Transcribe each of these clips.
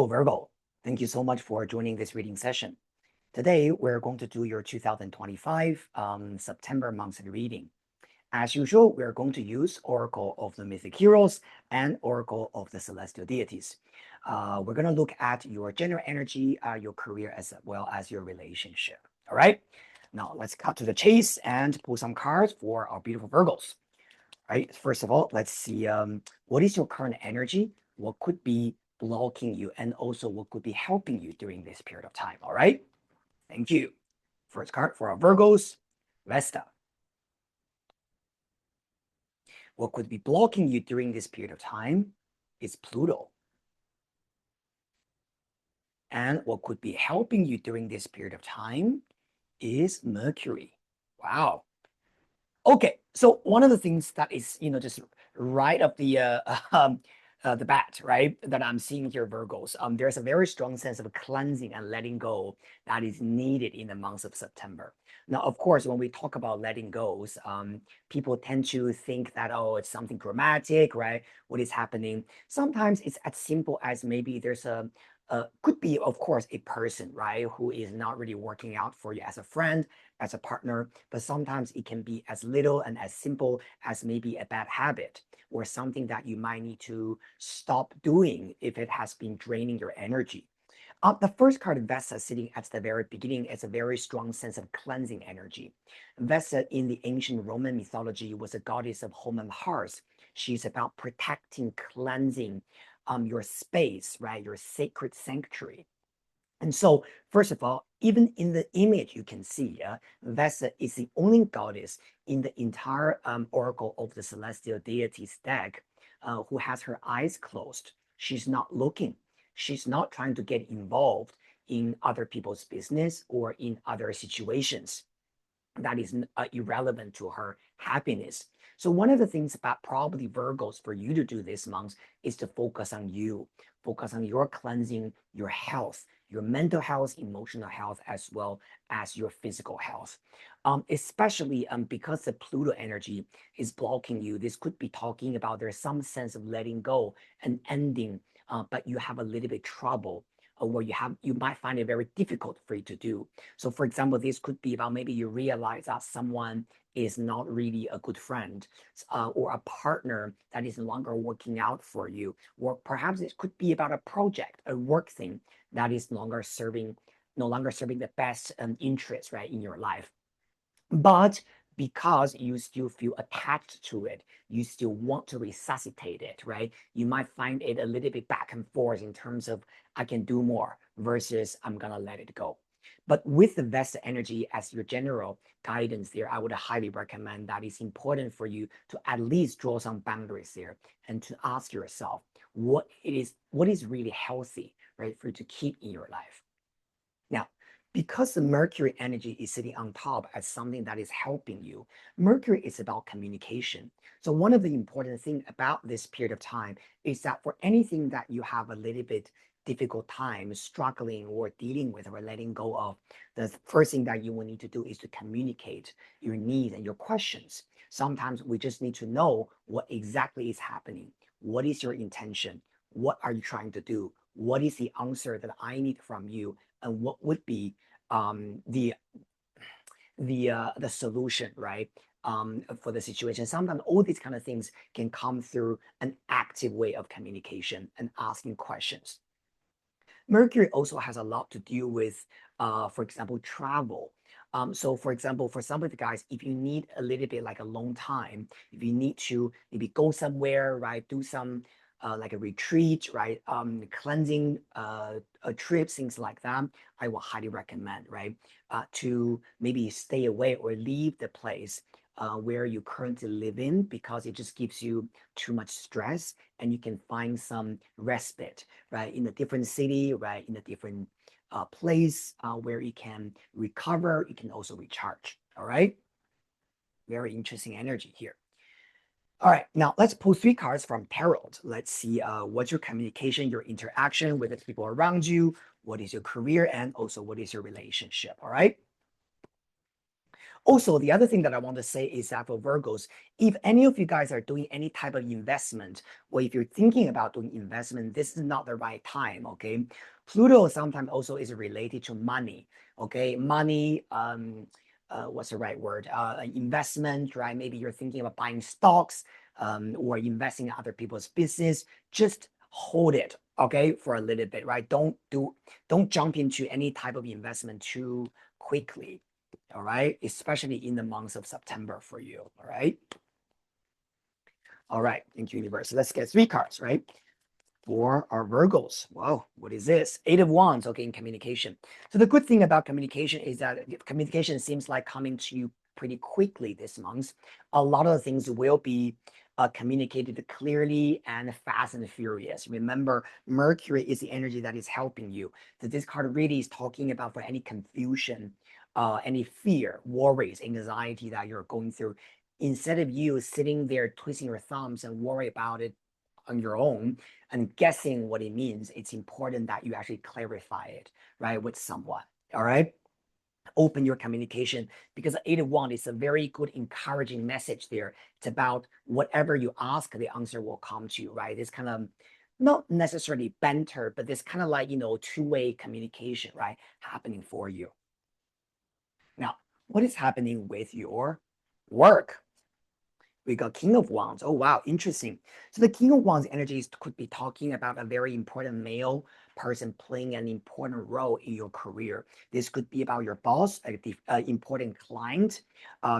Virgo, thank you so much for joining this reading session. Today, we're going to do your 2025 September monthly reading. As usual, we're going to use Oracle of the Mythic Heroes and Oracle of the Celestial Deities. We're going to look at your general energy, your career, as well as your relationship. All right. Now, let's cut to the chase and pull some cards for our beautiful Virgos. All right. First of all, let's see what is your current energy? What could be blocking you, and also what could be helping you during this period of time. All right. Thank you. First card for our Virgos, Vesta. What could be blocking you during this period of time is Pluto. And what could be helping you during this period of time is Mercury. Wow. Okay, so one of the things that is, just right up the bat, right, that I'm seeing here, Virgos, there's a very strong sense of cleansing and letting go that is needed in the month of September. Now, of course, when we talk about letting go, people tend to think that, oh, it's something dramatic, right? What is happening? Sometimes it's as simple as maybe there's could be, of course, a person, right, who is not really working out for you as a friend, as a partner, but sometimes it can be as little and as simple as maybe a bad habit or something that you might need to stop doing if it has been draining your energy. The first card, Vesta, sitting at the very beginning, is a very strong sense of cleansing energy. Vesta in the ancient Roman mythology was a goddess of home and hearth. She's about protecting, cleansing your space, right? Your sacred sanctuary. And so, first of all, even in the image you can see, Vesta is the only goddess in the entire Oracle of the Celestial Deities deck who has her eyes closed. She's not looking. She's not trying to get involved in other people's business or in other situations that is irrelevant to her happiness. So one of the things about probably Virgos for you to do this month is to focus on you, focus on your cleansing, your health, your mental health, emotional health, as well as your physical health. Especially because the Pluto energy is blocking you. This could be talking about there's some sense of letting go and ending, but you have a little bit trouble where you might find it very difficult for you to do. So for example, this could be about maybe you realize that someone is not really a good friend or a partner that is no longer working out for you, or perhaps it could be about a project, a work thing that is no longer serving the best interest, right, in your life. But because you still feel attached to it, you still want to resuscitate it, right? You might find it a little bit back and forth in terms of I can do more versus I'm gonna let it go. But with the Vesta energy as your general guidance there, I would highly recommend that it's important for you to at least draw some boundaries there and to ask yourself what is really healthy, right, for you to keep in your life. Now, because the Mercury energy is sitting on top as something that is helping you, Mercury is about communication. So one of the important things about this period of time is that for anything that you have a little bit difficult time struggling or dealing with or letting go of, the first thing that you will need to do is to communicate your needs and your questions. Sometimes we just need to know what exactly is happening. What is your intention? What are you trying to do? What is the answer that I need from you? And what would be the solution, right, for the situation? Sometimes all these kind of things can come through an active way of communication and asking questions. Mercury also has a lot to do with, for example, travel. So for example, for some of the guys, if you need a little bit like a long time, if you need to maybe go somewhere, right, do some like a retreat, right, cleansing trips, things like that, I will highly recommend, right, to maybe stay away or leave the place where you currently live in, because it just gives you too much stress, and you can find some respite, right, in a different city, right, in a different place where you can recover, you can also recharge. All right. Very interesting energy here. All right, now let's pull 3 cards from tarot. Let's see what's your communication, your interaction with the people around you, what is your career, and also what is your relationship. All right. Also, the other thing that I want to say is that for Virgos, if any of you guys are doing any type of investment, or if you're thinking about doing investment, this is not the right time, okay? Pluto sometimes also is related to money, okay? Money, what's the right word? Investment, right? Maybe you're thinking about buying stocks, or investing in other people's business. Just hold it, okay, for a little bit, right? Don't jump into any type of investment too quickly, all right? Especially in the months of September for you, all right? All right, thank you, universe. So let's get 3 cards, right? For our Virgos. Whoa, what is this? 8 of Wands, okay, in communication. So the good thing about communication is that communication seems like coming to you pretty quickly this month. A lot of things will be communicated clearly and fast and furious. Remember, Mercury is the energy that is helping you. So this card really is talking about for any confusion, any fear, worries, anxiety that you're going through. Instead of you sitting there twisting your thumbs and worry about it on your own and guessing what it means, it's important that you actually clarify it, right, with someone. All right. Open your communication, because the 8 of Wands is a very good encouraging message there. It's about whatever you ask, the answer will come to you, right? It's kind of not necessarily banter, but this kind of like, two-way communication, right, happening for you. Now, what is happening with your work? We got King of Wands. Oh, wow, interesting. So the King of Wands energies could be talking about a very important male person playing an important role in your career. This could be about your boss, a important client.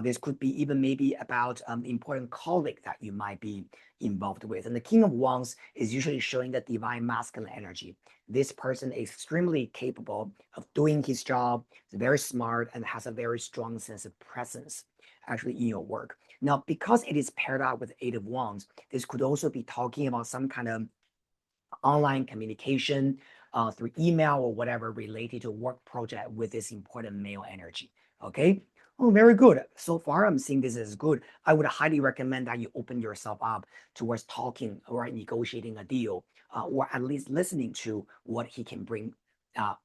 This could be even maybe about important colleague that you might be involved with. And the King of Wands is usually showing the divine masculine energy. This person is extremely capable of doing his job, is very smart, and has a very strong sense of presence actually in your work. Now, because it is paired up with 8 of Wands, this could also be talking about some kind of online communication through email or whatever related to work project with this important male energy. Okay. Oh, very good. So far, I'm seeing this as good. I would highly recommend that you open yourself up towards talking or negotiating a deal, or at least listening to what he can bring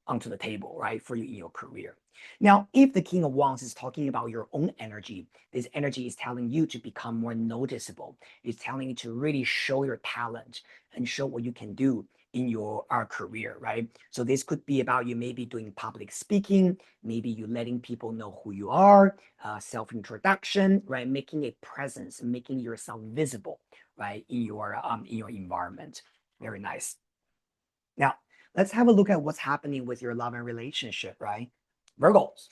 onto the table, right, for you in your career. Now, if the King of Wands is talking about your own energy, this energy is telling you to become more noticeable. It's telling you to really show your talent and show what you can do in your career, right? So this could be about you maybe doing public speaking, maybe you letting people know who you are, self-introduction, right? Making a presence, making yourself visible, right, in your environment. Very nice. Now, let's have a look at what's happening with your love and relationship, right? Virgos.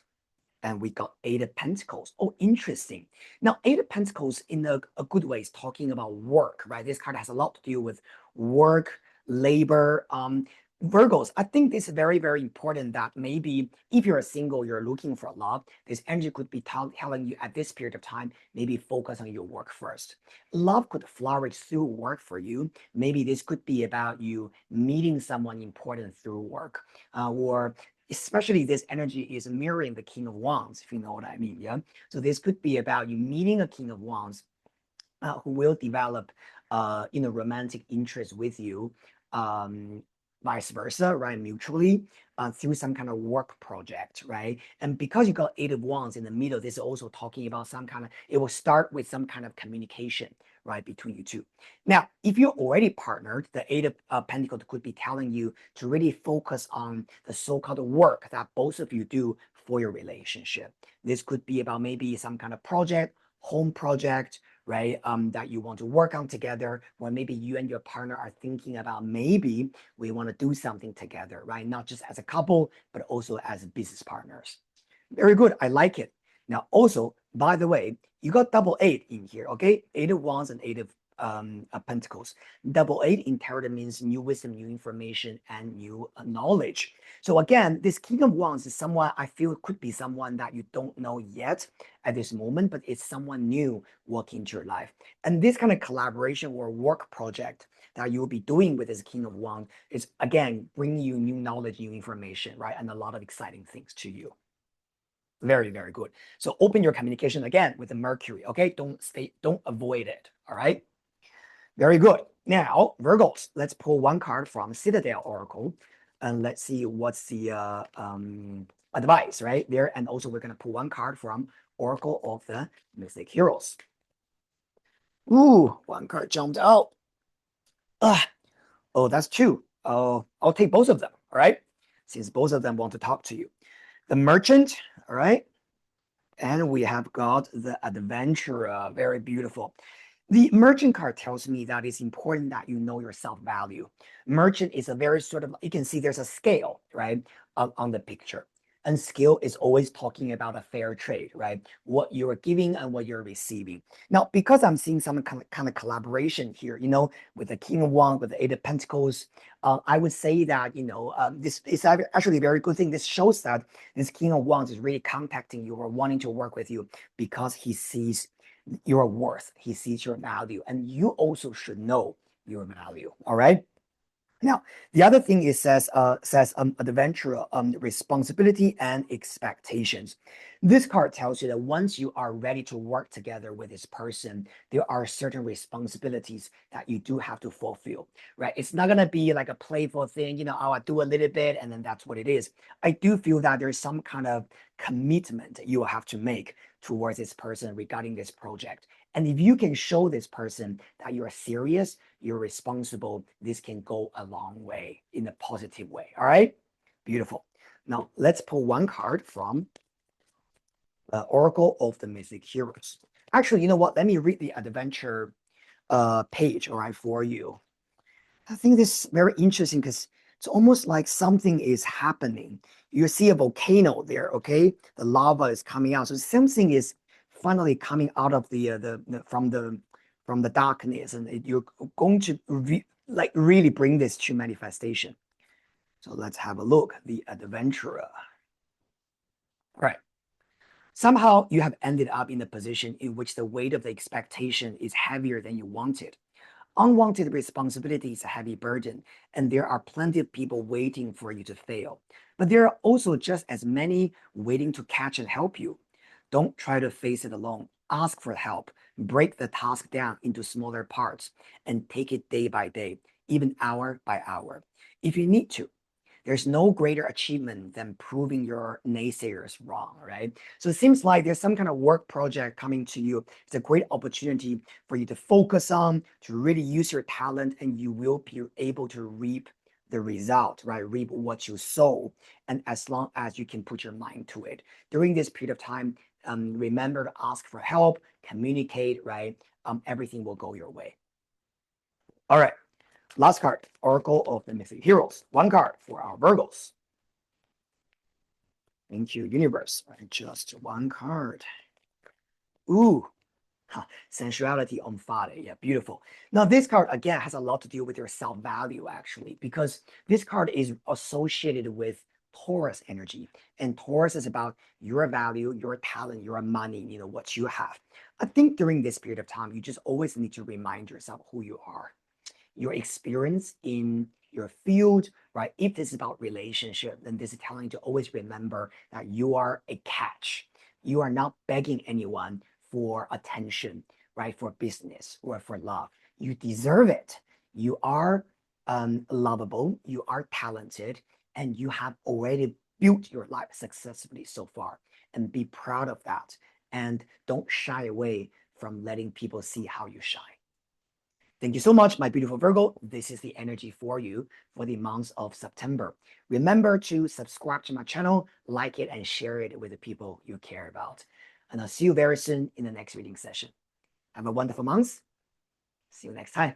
And we got 8 of Pentacles. Oh, interesting. Now, 8 of Pentacles in a good way is talking about work, right? This card has a lot to do with work, labor. Virgos, I think this is very, very important that maybe if you're single, you're looking for love, this energy could be telling you at this period of time, maybe focus on your work first. Love could flourish through work for you. Maybe this could be about you meeting someone important through work, or especially this energy is mirroring the King of Wands, if you know what I mean. Yeah. So this could be about you meeting a King of Wands who will develop romantic interest with you, vice versa, right? Mutually, through some kind of work project, right? And because you got 8 of Wands in the middle, this is also talking about some kind of, it will start with some kind of communication, right, between you two. Now, if you're already partnered, the 8 of Pentacles could be telling you to really focus on the so-called work that both of you do for your relationship. This could be about maybe some kind of project, home project, right? That you want to work on together, or maybe you and your partner are thinking about maybe we want to do something together, right? Not just as a couple, but also as business partners. Very good. I like it. Now, also, by the way, you got double 8 in here, okay? 8 of Wands and 8 of Pentacles. Double 8 in tarot means new wisdom, new information, and new knowledge. So again, this King of Wands is someone I feel could be someone that you don't know yet at this moment, but it's someone new walking into your life. And this kind of collaboration or work project that you'll be doing with this King of Wands is, again, bringing you new knowledge, new information, right? And a lot of exciting things to you. Very, very good. So open your communication again with the Mercury, okay? Don't avoid it, all right? Very good. Now, Virgos, let's pull one card from Citadel Oracle, and let's see what's the advice right there. And also we're going to pull one card from Oracle of the Mystic Heroes. Ooh, one card jumped out. Oh, that's two. Oh, I'll take both of them. All right, since both of them want to talk to you. The Merchant. All right, and we have got the Adventurer. Very beautiful. The Merchant card tells me that it's important that you know your self-value. Merchant is a very sort of, you can see there's a scale, right, on the picture. And scale is always talking about a fair trade, right? What you're giving and what you're receiving. Now, because I'm seeing some kind of collaboration here, with the King of Wands, with the Eight of Pentacles, I would say that, this is actually a very good thing. This shows that this King of Wands is really contacting you or wanting to work with you because he sees your worth. He sees your value, and you also should know your value. All right. Now, the other thing it says adventure, responsibility and expectations. This card tells you that once you are ready to work together with this person, there are certain responsibilities that you do have to fulfill, right? It's not gonna be like a playful thing, oh, I do a little bit and then that's what it is. I do feel that there's some kind of commitment you will have to make towards this person regarding this project. And if you can show this person that you're serious, you're responsible, this can go a long way in a positive way. All right, beautiful. Now let's pull one card from the Oracle of the Mystic Heroes. Actually, you know what? Let me read the adventure page, all right, for you. I think this is very interesting because it's almost like something is happening. You see a volcano there, okay? The lava is coming out. So something is finally coming out of from the darkness, and you're going to really bring this to manifestation. So let's have a look. The Adventurer. All right. Somehow you have ended up in a position in which the weight of the expectation is heavier than you wanted. Unwanted responsibility is a heavy burden, and there are plenty of people waiting for you to fail. But there are also just as many waiting to catch and help you. Don't try to face it alone. Ask for help. Break the task down into smaller parts and take it day by day, even hour by hour. If you need to, there's no greater achievement than proving your naysayers wrong, right? So it seems like there's some kind of work project coming to you. It's a great opportunity for you to focus on, to really use your talent, and you will be able to reap the result, right? Reap what you sow. And as long as you can put your mind to it. During this period of time, remember to ask for help, communicate, right? Everything will go your way. All right. Last card, Oracle of the Mystic Heroes. One card for our Virgos. Thank you, universe. Right, just one card. Ooh, sensuality on fire. Yeah, beautiful. Now, this card, again, has a lot to do with your self-value, actually, because this card is associated with Taurus energy. And Taurus is about your value, your talent, your money, what you have. I think during this period of time, you just always need to remind yourself who you are, your experience in your field, right? If this is about relationship, then this is telling you to always remember that you are a catch. You are not begging anyone for attention, right? For business or for love. You deserve it. You are lovable. You are talented, and you have already built your life successfully so far. And be proud of that. And don't shy away from letting people see how you shine. Thank you so much, my beautiful Virgo. This is the energy for you for the month of September. Remember to subscribe to my channel, like it, and share it with the people you care about. And I'll see you very soon in the next reading session. Have a wonderful month. See you next time.